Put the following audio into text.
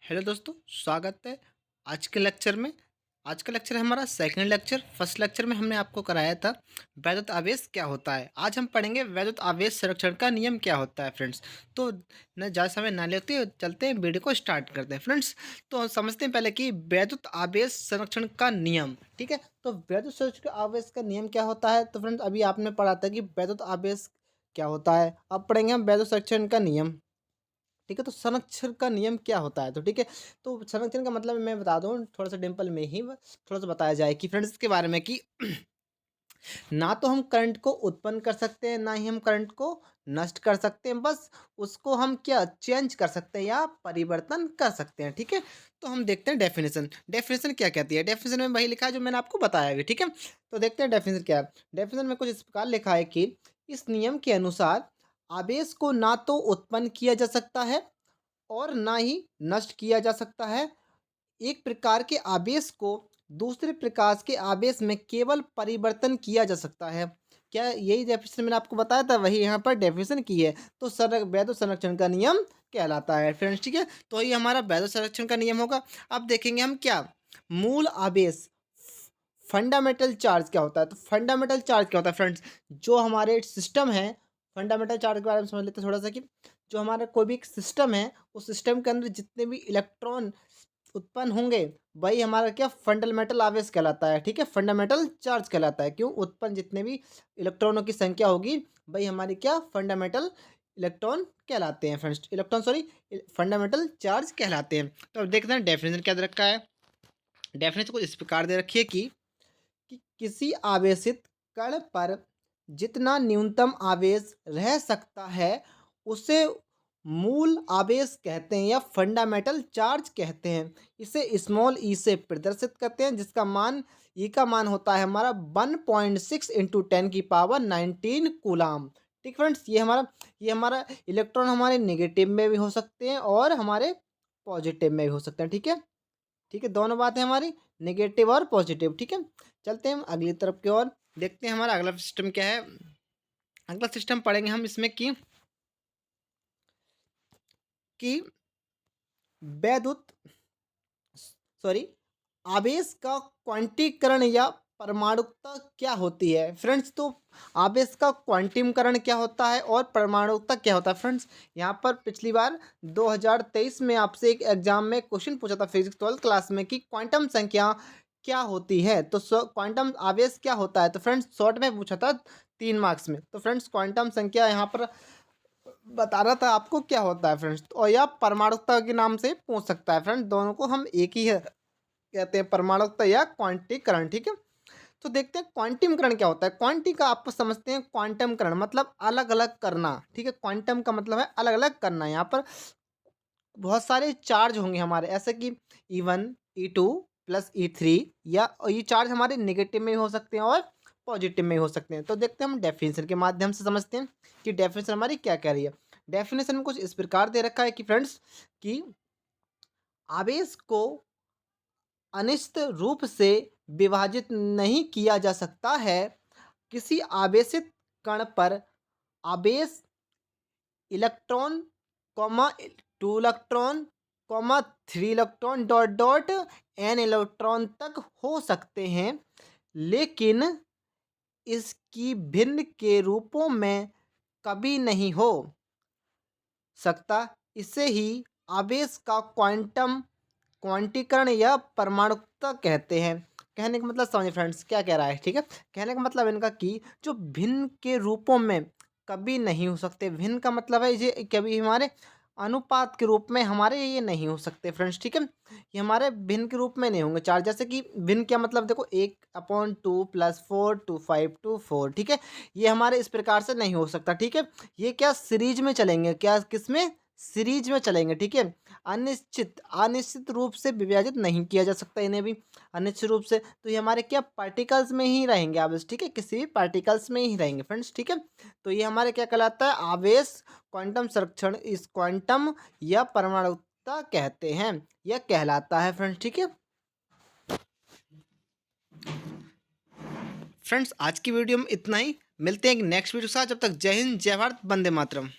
Hello दोस्तों, स्वागत है आज के लेक्चर में। आज का लेक्चर है हमारा सेकंड लेक्चर। फर्स्ट लेक्चर में हमने आपको कराया था वैद्युत आवेश क्या होता है। आज हम पढ़ेंगे वैद्युत आवेश संरक्षण का नियम क्या होता है फ्रेंड्स। तो न ज़्यादा समय ना लेते हुए चलते हैं, वीडियो को स्टार्ट करते हैं फ्रेंड्स। तो समझते हैं पहले कि वैद्युत आवेश संरक्षण का नियम। ठीक है, तो वैद्युत संरक्षण आवेश का नियम क्या होता है। तो फ्रेंड्स अभी आपने पढ़ा था कि वैद्युत आवेश क्या होता है। अब पढ़ेंगे हम वैद्युत संरक्षण का नियम। ठीक है, तो संरक्षण का नियम क्या होता है। तो ठीक है, तो संरक्षण का मतलब मैं बता दूं थोड़ा सा डिम्पल में ही थोड़ा सा बताया जाए कि फ्रेंड्स इसके बारे में कि ना तो हम करंट को उत्पन्न कर सकते हैं, ना ही हम करंट को नष्ट कर सकते हैं। बस उसको हम क्या चेंज कर सकते हैं या परिवर्तन कर सकते हैं। ठीक है, तो हम देखते हैं डेफिनेशन। डेफिनेशन क्या कहती है। डेफिनेशन में वही लिखा है जो मैंने आपको बताया अभी। ठीक है, तो देखते हैं डेफिनेशन क्या है। डेफिनेशन में कुछ इस प्रकार लिखा है कि इस नियम के अनुसार आवेश को ना तो उत्पन्न किया जा सकता है और ना ही नष्ट किया जा सकता है। एक प्रकार के आवेश को दूसरे प्रकार के आवेश में केवल परिवर्तन किया जा सकता है। क्या यही डेफिनेशन मैंने आपको बताया था, वही यहाँ पर डेफिनेशन की है। तो वैद्युत संरक्षण का नियम कहलाता है फ्रेंड्स। ठीक है, तो ये हमारा वैद्युत संरक्षण का नियम होगा। अब देखेंगे हम क्या मूल आवेश फंडामेंटल चार्ज क्या होता है। तो फंडामेंटल चार्ज क्या होता है फ्रेंड्स, जो हमारे सिस्टम है। फंडामेंटल चार्ज के बारे में समझ लेते हैं थोड़ा सा कि जो हमारा कोई भी सिस्टम है, उस सिस्टम के अंदर जितने भी इलेक्ट्रॉन उत्पन्न होंगे वही हमारा क्या फंडामेंटल आवेश कहलाता है। ठीक है, फंडामेंटल चार्ज कहलाता है। क्यों, उत्पन्न जितने भी इलेक्ट्रॉनों की संख्या होगी वही हमारी क्या फंडामेंटल इलेक्ट्रॉन कहलाते हैं friends. Electron sorry, fundamental charge कहलाते हैं। तो अब देखते हैं डेफिनेशन क्या दे रखा है। डेफिनेशन कुछ इस प्रकार दे रखी है कि किसी आवेशित कण पर जितना न्यूनतम आवेश रह सकता है उसे मूल आवेश कहते हैं या फंडामेंटल चार्ज कहते हैं। इसे स्मॉल ई से प्रदर्शित करते हैं, जिसका मान ई का मान होता है हमारा 1.6 इंटू 10⁻19 कूलाम। ठीक फ्रेंड्स, ये हमारा इलेक्ट्रॉन हमारे नेगेटिव में भी हो सकते हैं और हमारे पॉजिटिव में भी हो सकते हैं। ठीक है, ठीक है, दोनों बातें हमारी नेगेटिव और पॉजिटिव। ठीक है, चलते हैं हम अगली तरफ की ओर। देखते हैं हमारा अगला सिस्टम क्या है। अगला सिस्टम पढ़ेंगे हम इसमें कि वैद्युत सॉरी आवेश का क्वांटीकरण या परमाणुकता क्या होती है फ्रेंड्स। तो आवेश का क्वांटीकरण क्या होता है और परमाणुकता क्या होता है फ्रेंड्स। यहाँ पर पिछली बार 2023 में आपसे एक एग्जाम में क्वेश्चन पूछा था फिजिक्स 12th क्लास में कि क्वांटम संख्या क्या होती है। तो क्वांटम आवेश क्या होता है। तो फ्रेंड्स शॉर्ट में पूछा था 3 मार्क्स में। तो फ्रेंड्स क्वांटम संख्या यहाँ पर बता रहा था आपको क्या होता है फ्रेंड्स, और यह परमाणुकता के नाम से पूछ सकता है फ्रेंड्स। दोनों को हम एक ही है कहते हैं, परमाणुकता या क्वांटीकरण। ठीक है, तो देखते हैं क्वांटीकरण क्या होता है। क्वांटी का आप समझते हैं, क्वांटमकरण मतलब अलग अलग करना। ठीक है, क्वांटम का मतलब है अलग अलग करना। यहाँ पर बहुत सारे चार्ज होंगे हमारे, ऐसे कि E1 E2 प्लस E3, या ये चार्ज हमारे नेगेटिव में भी हो सकते हैं और पॉजिटिव में भी हो सकते हैं। तो देखते हैं हम डेफिनेशन के माध्यम से समझते हैं कि डेफिनेशन हमारी क्या कह रही है। डेफिनेशन में कुछ इस प्रकार दे रखा है कि फ्रेंड्स कि आवेश को अनिश्चित रूप से विभाजित नहीं किया जा सकता है। किसी आवेशित कण पर आवेश electron comma 2 electron comma 3 electron dot dot n electron तक हो सकते हैं, लेकिन इसकी भिन्न के रूपों में कभी नहीं हो सकता। इसे ही आवेश का क्वांटीकरण या परमाणुकता कहते हैं। कहने का मतलब समझे फ्रेंड्स क्या कह रहा है। ठीक है, कहने का मतलब इनका कि जो भिन्न के रूपों में कभी नहीं हो सकते। भिन्न का मतलब है ये कभी हमारे अनुपात के रूप में हमारे ये नहीं हो सकते फ्रेंड्स। ठीक है, ये हमारे भिन्न के रूप में नहीं होंगे चार। जैसे कि भिन्न क्या मतलब देखो 1/2 + 4 2 5 2 4। ठीक है, ये हमारे इस प्रकार से नहीं हो सकता। ठीक है, ये क्या सीरीज में चलेंगे, क्या किस में सीरीज में चलेंगे। ठीक है, अनिश्चित रूप से विभाजित नहीं किया जा सकता इन्हें भी अनिश्चित रूप से। तो ये हमारे क्या पार्टिकल्स में ही रहेंगे आवेश। ठीक है, किसी भी पार्टिकल्स में ही रहेंगे फ्रेंड्स। ठीक है, तो ये हमारे क्या कहलाता है आवेश क्वांटम संरक्षण, इस क्वांटम या परमाणुकता कहते हैं, यह कहलाता है फ्रेंड्स। ठीक है फ्रेंड्स, आज की वीडियो में इतना ही। मिलते हैं एक नेक्स्ट वीडियो के साथ। जब तक जय हिंद, जय भारत, वंदे मातरम।